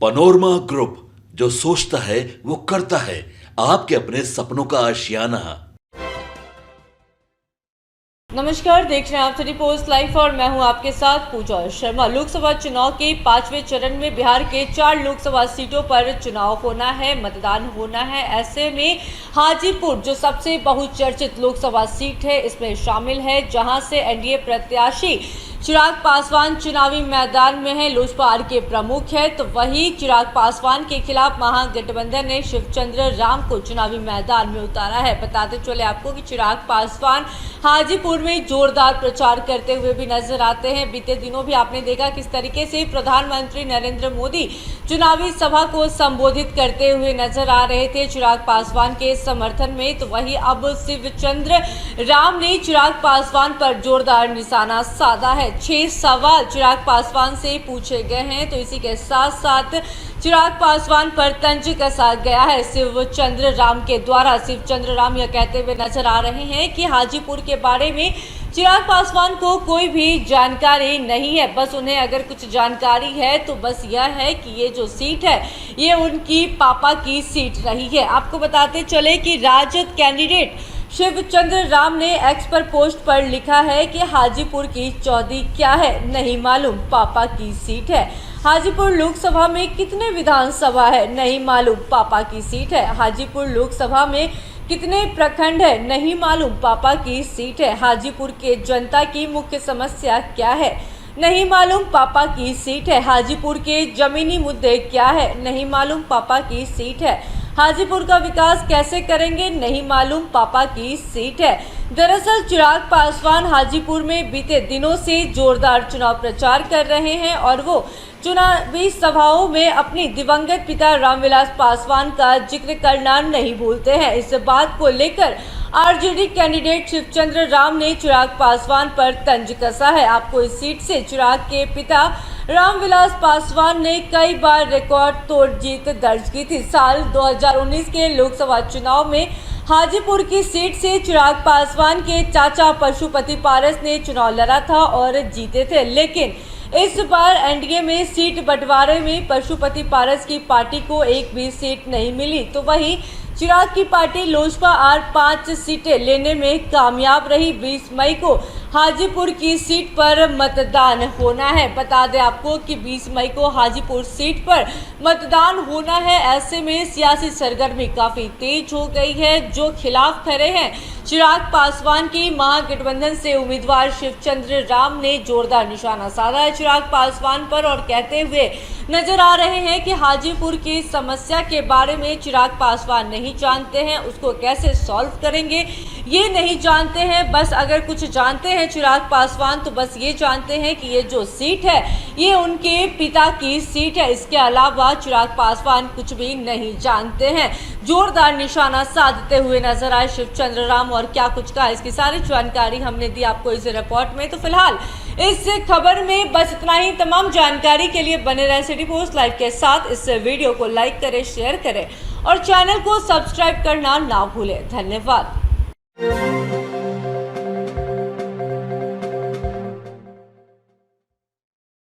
Panorama group, जो सोचता है वो करता है। आपके अपने सपनों का आशियाना। नमस्कार, देख रहे हैं आप 30 पोस्ट लाइव और मैं हूं आपके साथ पूजा शर्मा। लोकसभा चुनाव के 5वें चरण में बिहार के 4 लोकसभा सीटों पर चुनाव होना है, मतदान होना है। ऐसे में हाजीपुर, जो सबसे बहुचर्चित लोकसभा सीट है, इसमें शामिल है, जहां से एनडीए प्रत्याशी चिराग पासवान चुनावी मैदान में है। लोजपा आर के प्रमुख है, तो वही चिराग पासवान के खिलाफ महागठबंधन ने शिवचंद्र राम को चुनावी मैदान में उतारा है। बताते चले आपको कि चिराग पासवान हाजीपुर में जोरदार प्रचार करते हुए भी नजर आते हैं। बीते दिनों भी आपने देखा किस तरीके से प्रधानमंत्री नरेंद्र मोदी चुनावी सभा को संबोधित करते हुए नजर आ रहे थे चिराग पासवान के समर्थन में। तो वही अब शिवचंद्र राम ने चिराग पासवान पर जोरदार निशाना साधा है। 6 सवाल चिराग पासवान से पूछे गए हैं, तो इसी के साथ साथ चिराग पासवान पर तंज कसा गया है शिवचंद्र राम के द्वारा। शिवचंद्र राम यह कहते हुए नजर आ रहे हैं कि हाजीपुर के बारे में चिराग पासवान को कोई भी जानकारी नहीं है। बस उन्हें अगर कुछ जानकारी है तो बस यह है कि ये जो सीट है ये उनकी पापा की सीट रही है। आपको बताते चले कि राजद कैंडिडेट शिवचंद्र राम ने एक्स पर पोस्ट पर लिखा है कि हाजीपुर की चौधी क्या है नहीं मालूम, पापा की सीट है। हाजीपुर लोकसभा में कितने विधानसभा है नहीं मालूम, पापा की सीट है। हाजीपुर लोकसभा में कितने प्रखंड है नहीं मालूम, पापा की सीट है। हाजीपुर के जनता की मुख्य समस्या क्या है नहीं मालूम, पापा की सीट है। हाजीपुर के जमीनी मुद्दे क्या है नहीं मालूम, पापा की सीट है। हाजीपुर का विकास कैसे करेंगे नहीं मालूम, पापा की सीट है। दरअसल चिराग पासवान हाजीपुर में बीते दिनों से जोरदार चुनाव प्रचार कर रहे हैं और वो चुनावी सभाओं में अपनी दिवंगत पिता रामविलास पासवान का जिक्र करना नहीं भूलते हैं। इस बात को लेकर आरजेडी कैंडिडेट शिवचंद्र राम ने चिराग पासवान पर तंज कसा है। आपको इस सीट से चिराग के पिता रामविलास पासवान ने कई बार रिकॉर्ड तोड़ जीत दर्ज की थी। साल 2019 के लोकसभा चुनाव में हाजीपुर की सीट से चिराग पासवान के चाचा पशुपति पारस ने चुनाव लड़ा था और जीते थे, लेकिन इस बार एनडीए में सीट बंटवारे में पशुपति पारस की पार्टी को एक भी सीट नहीं मिली, तो वहीं चिराग की पार्टी लोजपा आर 5 सीटें लेने में कामयाब रही। 20 मई को हाजीपुर की सीट पर मतदान होना है। बता दें आपको कि 20 मई को हाजीपुर सीट पर मतदान होना है। ऐसे में सियासी सरगर्मी काफ़ी तेज हो गई है। जो खिलाफ खड़े हैं चिराग पासवान की महागठबंधन से उम्मीदवार शिवचंद्र राम ने जोरदार निशाना साधा है चिराग पासवान पर और कहते हुए नजर आ रहे हैं कि हाजीपुर की समस्या के बारे में चिराग पासवान नहीं जानते हैं, उसको कैसे सॉल्व करेंगे ये नहीं जानते हैं। बस अगर कुछ जानते हैं चिराग पासवान तो बस ये जानते हैं कि ये जो सीट है ये उनके पिता की सीट है। इसके अलावा चिराग पासवान कुछ भी नहीं जानते हैं। जोरदार निशाना साधते हुए नजर आए शिवचंद्र राम और क्या कुछ कहा, इसकी सारी जानकारी हमने दी आपको इस रिपोर्ट में। तो फिलहाल इस खबर में बस इतना ही। तमाम जानकारी के लिए बने रहे सिटी पोस्ट लाइव के साथ। इस वीडियो को लाइक करें, शेयर करें और चैनल को सब्सक्राइब करना ना भूलें। धन्यवाद।